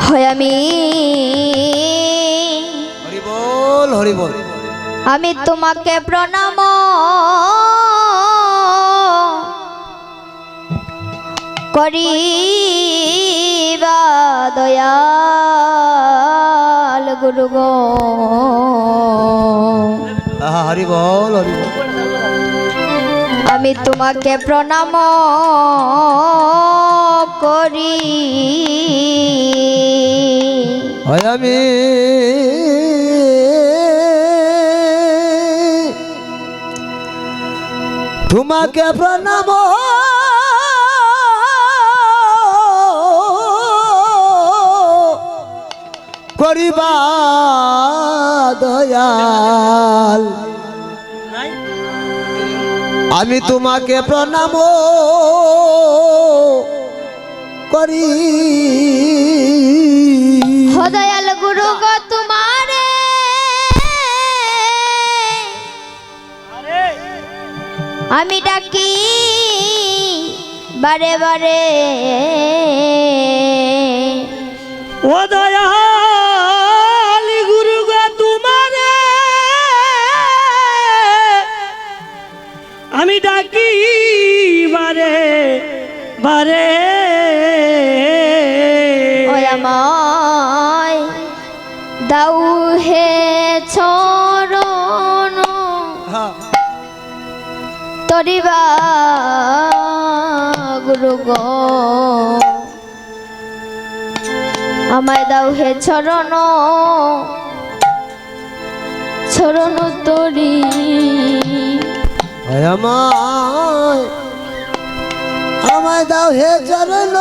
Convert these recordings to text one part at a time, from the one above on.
হয় আমি হরি বল আমি তোমাকে প্রণাম করিবা দয়াল গুরু গো। হরি বল আমি তোমাকে প্রণাম করি হয় আমি তোমাকে প্রণাম করিবা দয়াল আমি তোমাকে প্রণাম করি দয়াল গুরু গো তোমারে আমি ডাকি বারে বারে ও দয়াল গুরু গো তোমারে আমি ডাকি বারে বারে ওই আমায় দাও হে চরণ তরিবা গুরু গো আমায় দাও হে চরণ চরণ তরি আমায় দাও হে চরণ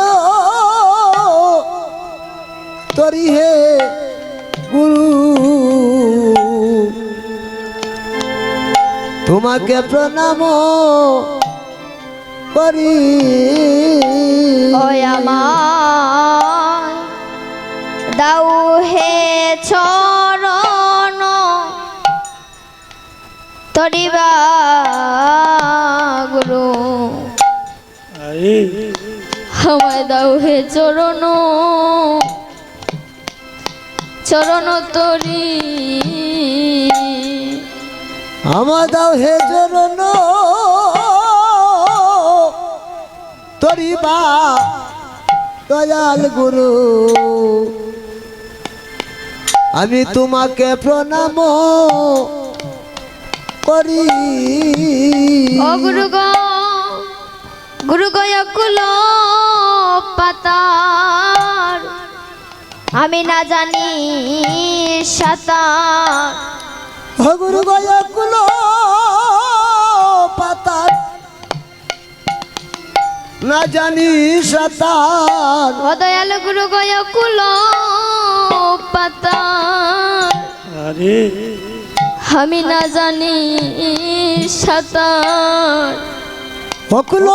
তরি হে গুরু তোমাকে প্রণাম করি ওই আমায় দাও হে চরণ তরিবা গুরু আমায় দাও হে চরণ চরণ তরি আমায় দাও হে চরণ তরিবা দয়াল গুরু আমি তোমাকে প্রণাম করি ও গুরু গো অকুল পাতার আমি না জানি সাঁতার গুরু গয়াকুল পাতার না জানি সাঁতার ও দয়াল গুরু গো অকুল পাতার আমি না জানি সাঁতার অকুল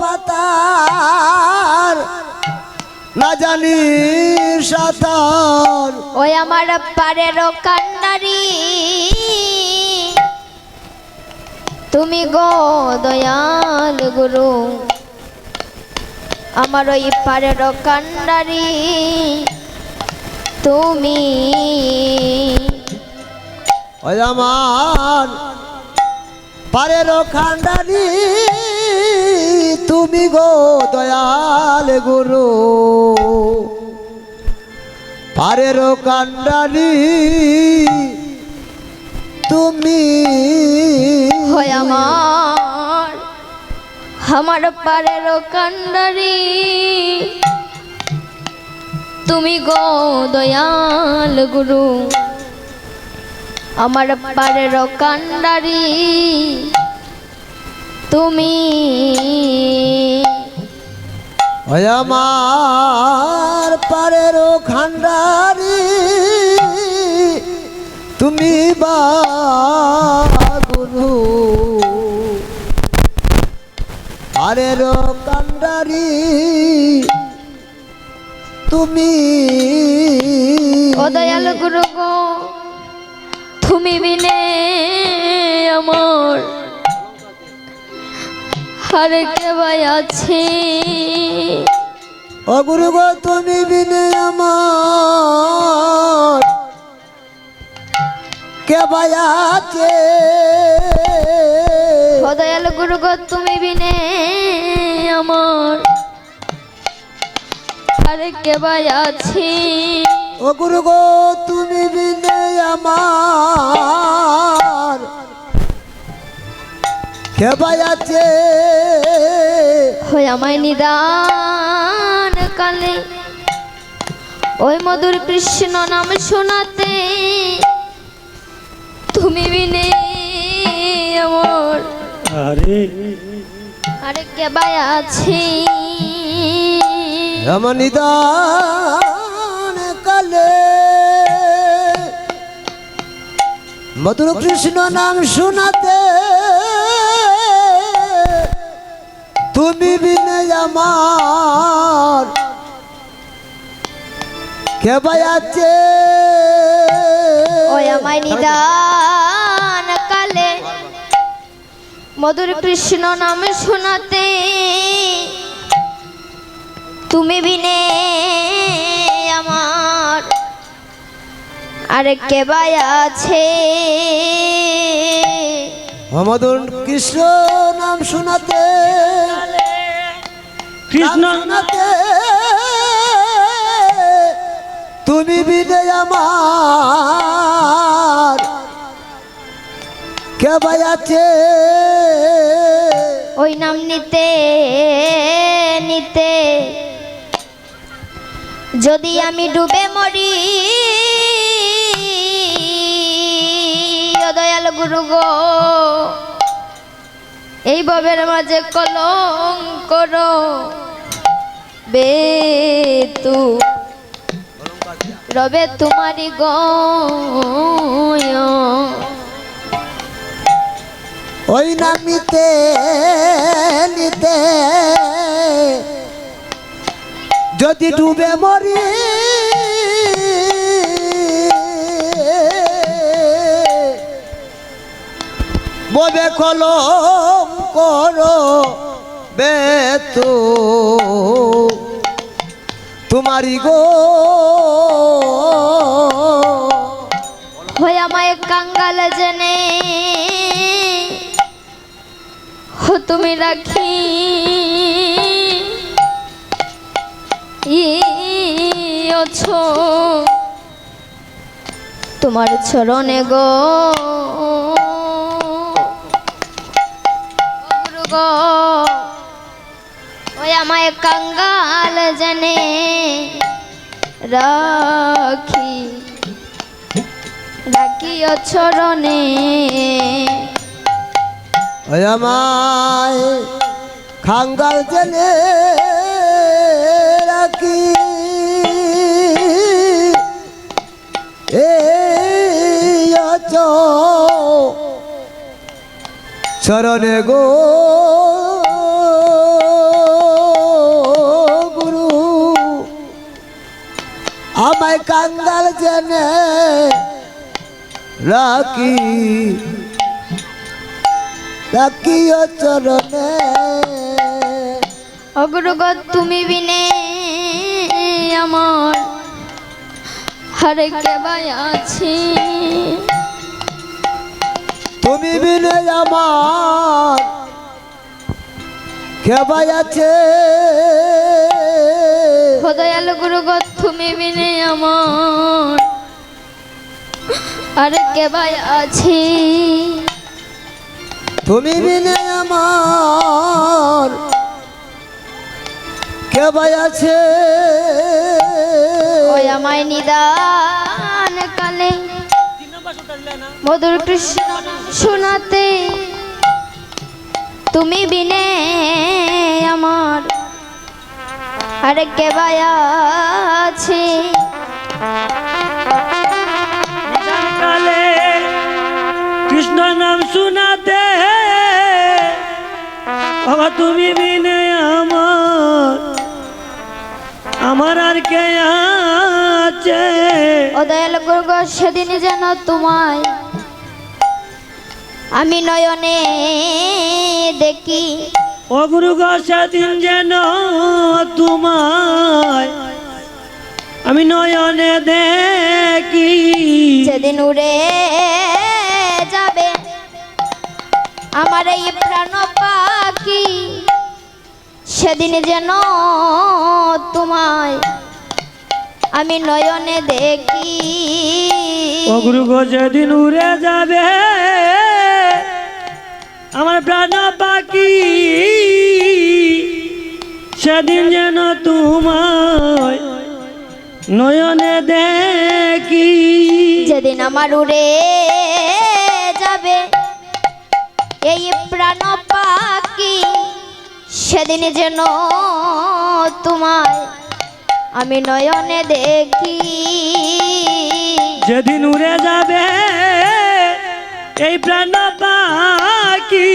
পাতার না জানি সাঁতার ওই আমার পারের কান্ডারি তুমি গো দয়াল গুরু আমার ওই পারের কান্ডারি তুমি ওই আমার পারের খান্ডারি তুমি গো দয়াল গুরু পারের কান্ডারি তুমি হয় আমার পারের কান্ডারি তুমি গো দয়াল গুরু আমার পারের কান্ডারি তুমি ওই আমার পারের খান্ডারি তুমি বা গুরু পারের কান্ডারি তুমি ও দয়াল গুরু গো তুমি বিনে আমার আর কে ভাই আছে ও গুরু গো তুমি বিনে আমার কে ভাই আছে ও দয়াল গুরু গো তুমি বিনে আমার আরে কে ভাই আছি ও গুরু গো তুমি বিনে আমার কে ভাই আছে হয় আমায় নিদান কালে ওই মধুর কৃষ্ণ নাম শোনাতে তুমি বিনে আমার আরে আরে কে ভাই আছি আমার নিদান কালে মধুর কৃষ্ণ নাম শোনাতে তুমি বিনে আমার কে ভাই আছে ওই আমায় নিদান কালে মধুর কৃষ্ণ নাম শোনাতে তুমি বিনে আমার আরে কে ভাই আছে মধুর কৃষ্ণ নাম শোনাতে কৃষ্ণ নাম শোনাতে তুমি বিনে আমার কে ভাই আছে ওই নাম নিতে নিতে যদি আমি ডুবে মরি ও দয়াল গুরু গো এই ভবের মাঝে কলঙ্ক বেতু রবে তোমারি গয় ওই নাম নিতে নিতে যদি ডুবে মরি ববে কলম করো বেতু তোমারি গো হয়ে আমায় কাঙ্গাল জেনে হো তুমি রাখি ইছো তোমার চরণে গো গুরু গো ওই আমায় কাঙ্গাল জেনে রাখি রাখিও চরণে ওই আমায় খাঙ্গাল জেনে রাখি চরণে গো গুরু আমায় কাঙ্গাল জেনে রাখি রাখিও চরণে অগ্রগত তুমি বিনে আমার হরে কে ভাই আছি তুমি বিনে আমার কে ভাই আছে দয়াল গুরুগত তুমি বিনে আমার হরে কে ভাই আছি তুমি বিনে আমার কে ভাই আছে ওই আমায় নিদান কালে মধুর কৃষ্ণ শোনাতে তুমি বিনে আমার আরে কে ভাই আছে কালে কৃষ্ণ নাম শোনাতে বাবা তুমি বিনে আমার আর কে আছে ও দয়াল গুরু সেদিন যেন তোমায় আমি নয়নে দেখি ও গুরু গো সেদিন যেন তোমায় আমি নয়নে দেখি, যেদিন উড়ে যাবে আমার এই প্রাণ পাখি, সেদিন যেন তোমায় আমি নয়নে দেখি। ও গুরু গো যেদিন উড়ে যাবে আমার প্রাণ পাখি, সেদিন যেন তোমায় নয়নে দেখি। যেদিন আমার উড়ে যাবে এই প্রাণ পাখি, সেদিন যেন তোমায় আমি নয়নে দেখি। যেদিন উড়ে যাবে এই প্রাণ পাখি,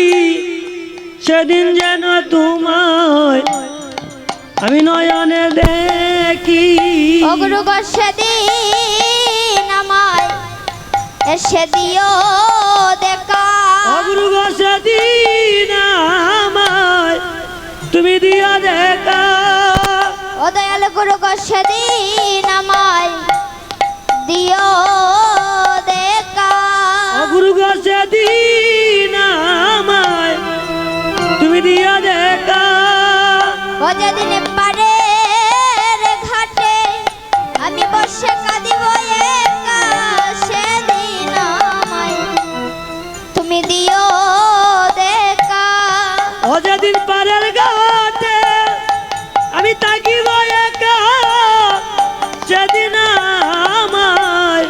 সেদিন যেন তোমায় আমি নয়নে দেখি। অগুরু গো সেদিন আমায় এসে দিও দেখা, অগুরু গো সেদিন আমায় তুমি দিও দেখা। ও দয়াল গুরু গো সেদিন আমায় দিও দেখা। অগুরু গো সেদিন আমায় তুমি দিও দেখা। ও যেদিন পাড়ের ঘাটে আমি বসে কাঁদিব একা, সেদিন আমায় তুমি দিও দেখা। ও যেদিন পারের ঘাটে আমি তাকিব একা, সেদিন আমায়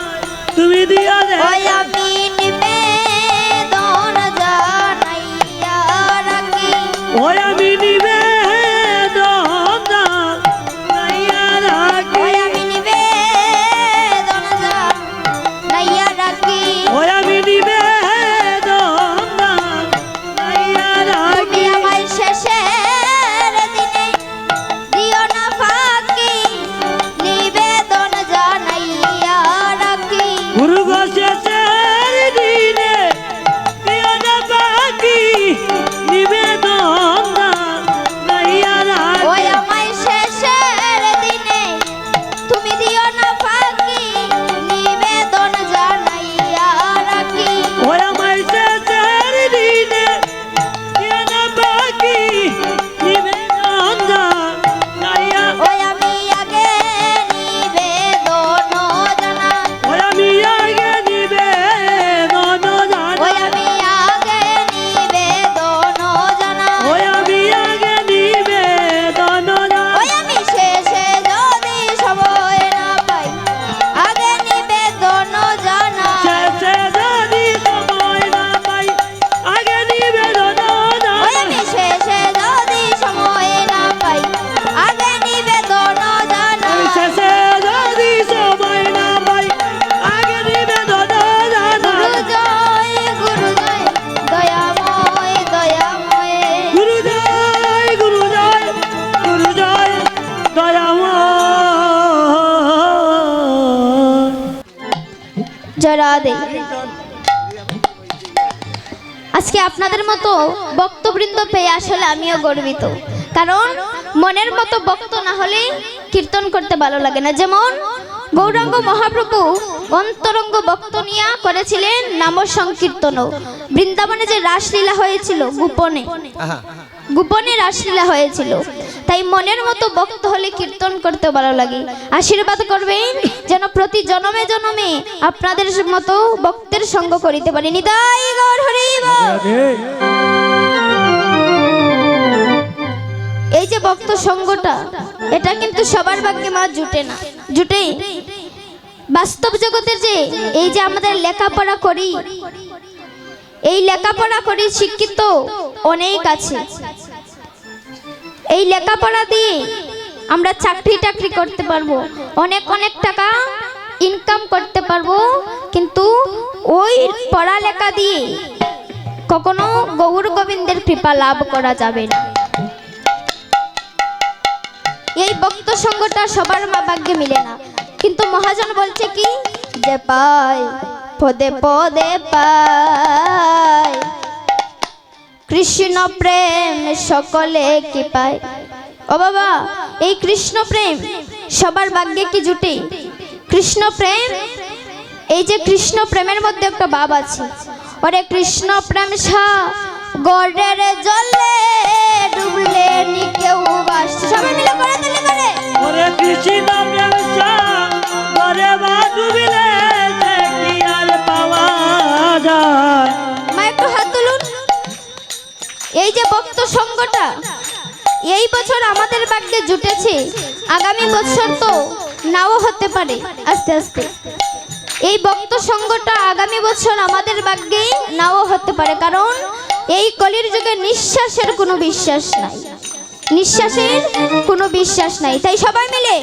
তুমি দিও ওই দেখা। আমি নিবেদন জানাইয়া রাখি, ওই আমি নিবেদন জানাইয়া রাখি। ওই আমি নিবেদন জানাইয়া রাখি। ওই আমি নিবেদন জানাইয়া তুমি রাখি। আমায় শেষের দিনে দিও না ফাঁকি, নিবেদন জানাইয়া রাখি। গুরু গো শেষের দিনে দিও না বাকি, নিবেদন জানাইয়া ওই রাখি। আমায় শেষের দিনে তুমি দিও না ফাঁকি, নিবেদন জানাইয়া রাখি। ওই আমার শেষের দিনে দিও না বাকি, নিবেদন জানাইয়া। ওই আমি আগে নিবেদন জানাই, ওই আমি আগে নিবেদন ওই জানাই। আমি আগে নিবেদন জানাই। ওই আমি আগে নিবেদন ওই জানাই। আমি শেষে যদি সময় না পাই আগে নিবেদন জানাই। শেষে যদি সময় না পাই আগে নিবেদন ওই জানাই। আমি শেষে যদি সময় না পাই আগে নিবেদন আমি জানাই। শেষে যদি সময় না পাই আগে নিবেদন গুরু জানাই। জয় গুরু জয় দয়াময় দয়াময়, গুরু জয় গুরু জয় গুরু জয় দয়াময়। জয় রাধে। আজকে আপনাদের মতো বক্তবৃন্দ পেয়ে আসলে আমিও গর্বিত, কারণ মনের মতো বক্ত না হলে কীর্তন করতে ভালো লাগে না। যেমন গৌরাঙ্গ মহাপ্রভু অন্তরঙ্গ বক্ত নিয়া করেছিলেন নাম সংকীর্তন। বৃন্দাবনে যে রাসলীলা হয়েছিল গোপনে, গোপনে রাসলীলা হয়েছিল, তাই মনের মতো বক্ত হলে কীর্তন করতে ভালো লাগে। আশীর্বাদ করবেন যেন প্রতি জনমে জনমে আপনাদের মতো ভক্তের সঙ্গ করিতে পারি। নিতাই গৌর হরি বল। এই যে ভক্ত সঙ্গটা, এটা কিন্তু সবার ভাগ্যে মা জুটে না, জুটে বাস্তব জগতের যে এই যে আমাদের লেখাপড়া করি, এই লেখাপড়া করি শিক্ষিত অনেক আছে। এই লেখাপড়া দিয়ে আমরা চাকরি টাকরি করতে পারবো, অনেক অনেক টাকা ইনকাম করতে পারবো, কিন্তু ওই পড়ালেখা দিয়ে কখনো গৌর গোবিন্দের কৃপা লাভ করা যাবে না। এই ভক্ত সঙ্গটা সবার ভাগ্যে মিলে না, কিন্তু মহাজন বলছে কি যে পায় পদে পদে পায় কৃষ্ণ প্রেম সকলে কি পায়। ও বাবা, এই কৃষ্ণ প্রেম সবার ভাগ্যে কি জুটে? কৃষ্ণ প্রেম, এই যে কৃষ্ণ প্রেমের মধ্যে একটা ভাব আছে। ওরে কৃষ্ণ প্রেম গড়ের জলে ডুবলে নি কেউ ভাসছে। সবাই মিলে করে দিলে করে ওরে কৃষ্ণ প্রেম করে বা ডুবিলে সে কি আর পাওয়া যায়। মা একটু হাত তুলুন। এই যে ভক্ত সঙ্গটা এই বছর আমাদের ভাগ্যে জুটেছে, আগামী বছর তো নাও হতে পারে। আস্তে আস্তে এই ভক্ত সঙ্গটা আগামী বছর আমাদের ভাগ্যে নাও হতে পারে, কারণ এই কলির যুগে নিঃশ্বাসের কোনো বিশ্বাস নাই, নিঃশ্বাসের কোনো বিশ্বাস নাই। তাই সবাই মিলে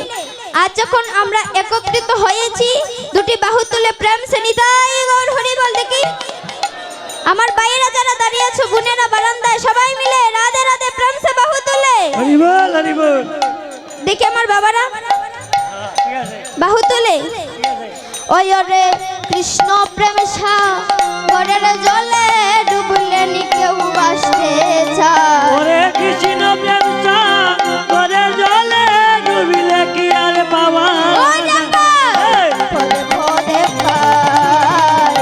আজ যখন আমরা একত্রিত হয়েছি, দুটি বাহু তুলে প্রেম সে নিতাই গৌর হরি বল দেখি। আমার ভাইয়েরা যারা দাঁড়িয়ে আছো, বোনেরা বারান্দায়, সবাই মিলে রাধে রাধে প্রেম সে বাহু তুলে হরি বল হরি বল। দেখি আমার বাবারা ঠিক আছে, বাহু তুলে। ওই রে কৃষ্ণ প্রেম গড়ের জলে ডুবলে নি কেউ ভাসতে চায়। ওরে কৃষ্ণ প্রেম করে জলে ডুবিলে কি আর পাওয়া ওই দেখো, পদে পদে পায়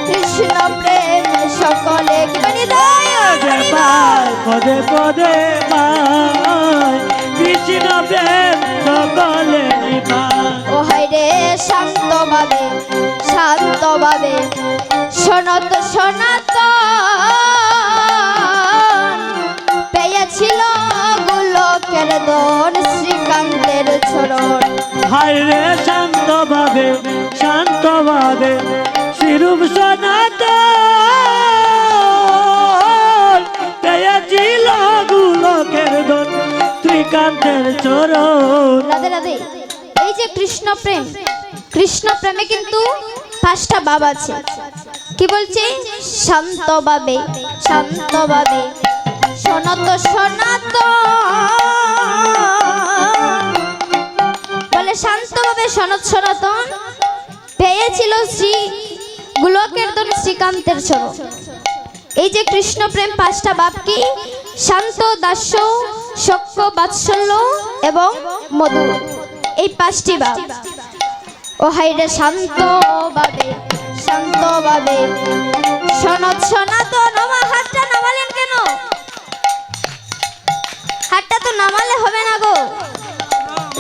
কৃষ্ণ প্রেম সকলে কি বানি দেয়। যে পায় পদে পদে পায় কৃষ্ণ প্রেম সকলে পায়। ও হায় রে শান্তভাবে শান্তভাবে সনত সনাতন পেয়েছিল গোলকের দন শ্রীকান্তের চরণ। হায় রে শান্তভাবে শান্তভাবে শিরূপ সনাতন পেয়েছিল গোলকের দন শ্রীকান্তের চরণ। রাধে রাধে। এই যে কৃষ্ণ প্রেম, কৃষ্ণ প্রেমে কিন্তু 5টা ভাব আছে। কি বলছে? শান্তভাবে শান্তভাবে সনত সনাতন বলে, শান্তভাবে সনত সনাতন পেয়েছিল শ্রী গোলকের দন শ্রীকান্তের চরণ। এই যে কৃষ্ণ প্রেম 5টা ভাব কি? শান্ত, দাস্য, সখ্য, বাৎসল্য এবং মধুর, এই 5টি ভাব। ও হাইরে শান্তভাবে শান্তভাবে সনত সনাতন। ওমা হাতটা নামালেন কেন? হাতটা তো নামালে হবে না গো।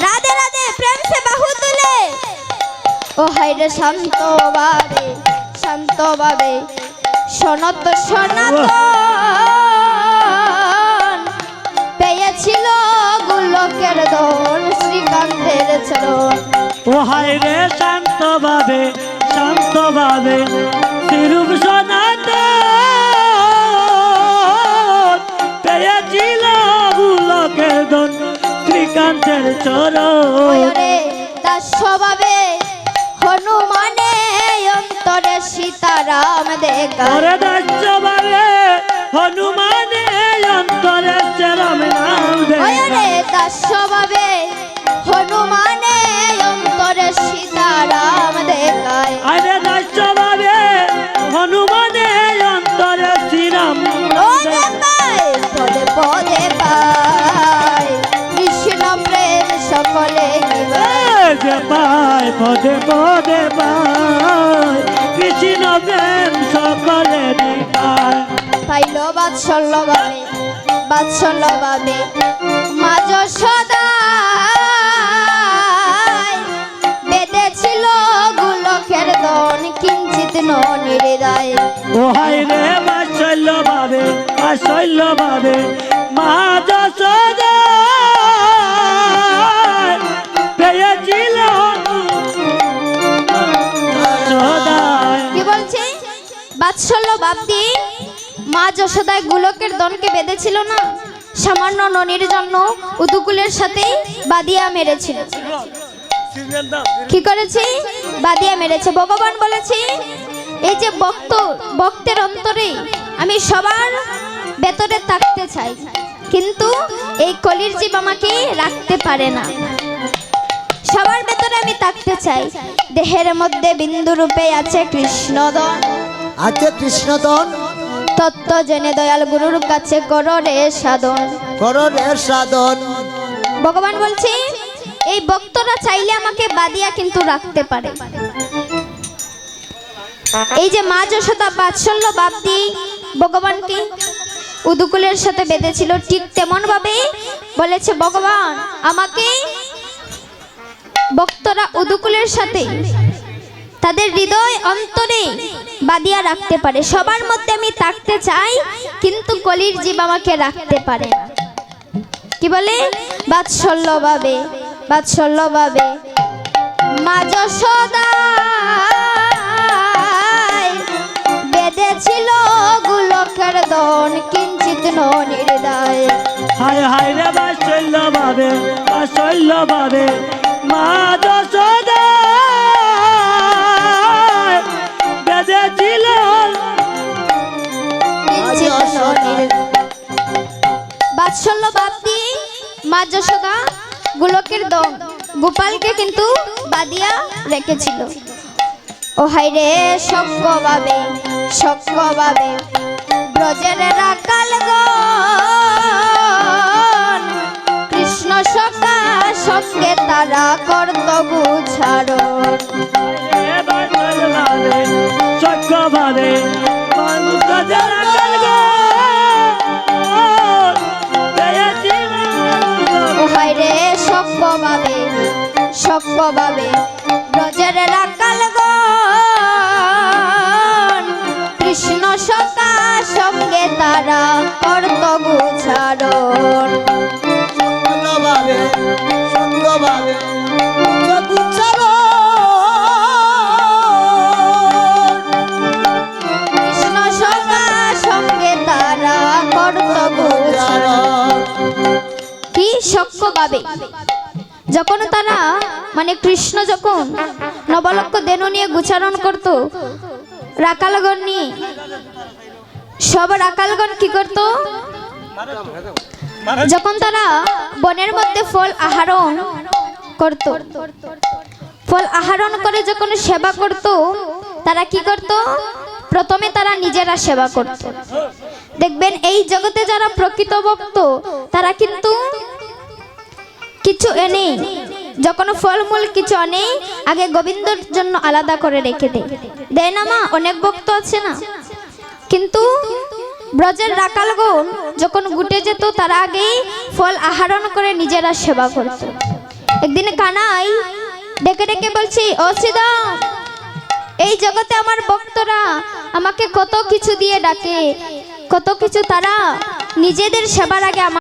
রাধে রাধে প্রেম সে বাহু তুলে। ও হাইরে শান্তভাবে শান্তভাবে সনত সনাতন পেয়েছিল গোলকের দন শ্রীকান্তের চরণ। ও হায় রে শান্তভাবে শান্তভাবে শিরূপ সনাতন পেয়েছিল গোলকের দন শ্রীকান্তের চরণ। ওরে তার স্বভাবে হনুমানে অন্তরে সীতারাম দেখা। ওরে দাস্যভাবে হনুমানে অন্তরে রাম নাম ওরে দেখা। তার স্বভাবে হনুমানে অন্তরে সীতারাম দেখায়। আরে দাস্যভাবে হনুমানে অন্তরে শ্রীরাম ও দেখায় পদে পদে পায় কৃষ্ণ প্রেম সকলে কি পায়। যে পায় পদে পদে পায় কৃষ্ণ প্রেম সকলে পায়। পাইল বাৎসল্যভাবে বাৎসল্যভাবে মা যশোদা বেঁধেছিল গোলকের দন কিঞ্চিত নির্দয়। ও হায় রে বাৎসল্যভাবে বাৎসল্যভাবে মা যশোদা পেয়েছিল যশোদায়। কি বলছে? বাৎসল্য ভাব দিয়ে মা যশোদায় গোলকের দনকে বেঁধেছিল না, সামান্য ননির জন্য উদুকুলের সাথে বাদিয়া মেরেছিল। কি করেছে? বাদিয়া মেরেছে। ভগবান বলেছে, এই যে ভক্তের অন্তরে আমি সবার ভেতরে থাকতে চাই, কিন্তু এই কলির জীব আমাকে রাখতে পারে না। সবার ভেতরে আমি থাকতে চাই। দেহের মধ্যে বিন্দু রূপে আছে কৃষ্ণদন, আছে কৃষ্ণদন, তত্ত্ব জেনে দয়াল গুরুর কাছে করো রে সাধন। করণে সাধন। ভগবান বলছে এই ভক্তরা চাইলে আমাকে বাদিয়া কিন্তু রাখতে পারে। এই যে মা যশোদা বাৎসল্য ভাব দিয়ে ভগবানকে উদুকুলের সাথে বেঁধেছিল, ঠিক তেমন ভাবে বলেছে ভগবান আমাকে ভক্তরা উদুকুলের সাথে তাদের হৃদয় অন্তরে বাঁধিয়া রাখতে পারে। সবার মধ্যে আমি থাকতে চাই, কিন্তু কলির জীব আমাকে রাখতে পারে না। কি বলে? বাৎসল্য ভাবে, বাৎসল্য ভাবে মা যশোদা বেঁধেছিল গোলকের দন, কিঞ্চিত নির্দয়। হায় হায় রে বাৎসল্য ভাবে, বাৎসল্য ভাবে মা যশোদা বেঁধেছিল। বাৎসল্য ভাব দিয়ে মা যশোদা গোলকের দন গোপালকে কিন্তু বাঁধিয়া রেখেছিল। ও হায় রে সক্য ভাবে, সক্য ভাবে ব্রজের রাখাল গণ, কৃষ্ণ সখা সঙ্গে তারা করত গুছারণ। সক্য ভাবে ও হায় রে সক্য ভাবে, সক্য ভাবে ব্রজের রাখাল গণ, কৃষ্ণ সখা সঙ্গে তারা করত গুছারণ। সঙ্গভাবে, সঙ্গভাবে কৃষ্ণ সখা সঙ্গে তারা করত গুছারণ। কি সক্য ভাবে যখন তারা মানে কৃষ্ণ যখন নবলক্ষ দেনু নিয়ে গুচারণ করত, রাকালগণ নিয়ে সব রাকালগণ কি করত? যখন তারা বনের মধ্যে ফল আহরণ করত, ফল আহরণ করে যখন সেবা করত, তারা কি করত? প্রথমে তারা নিজেরা সেবা করত। দেখবেন এই জগতে যারা প্রকৃত ভক্ত তারা কিন্তু কিছু এনে যখন ফলমূল কিছু আনে আগে গোবিন্দর জন্য আলাদা করে রেখে দেয় না মা? অনেক ভক্ত আছে না? কিন্তু ব্রজের রাকালগণ যখন গুটে যেত তারা আগে ফল আহরণ করে নিজেরা সেবা করত। একদিন কানাই ডেকে ডেকে বলছি, ও শ্রীদাম, এই জগতে আমার ভক্তরা আমাকে কত কিছু দিয়ে ডাকে, কত কিছু তারা নিজেদের সেবার আগে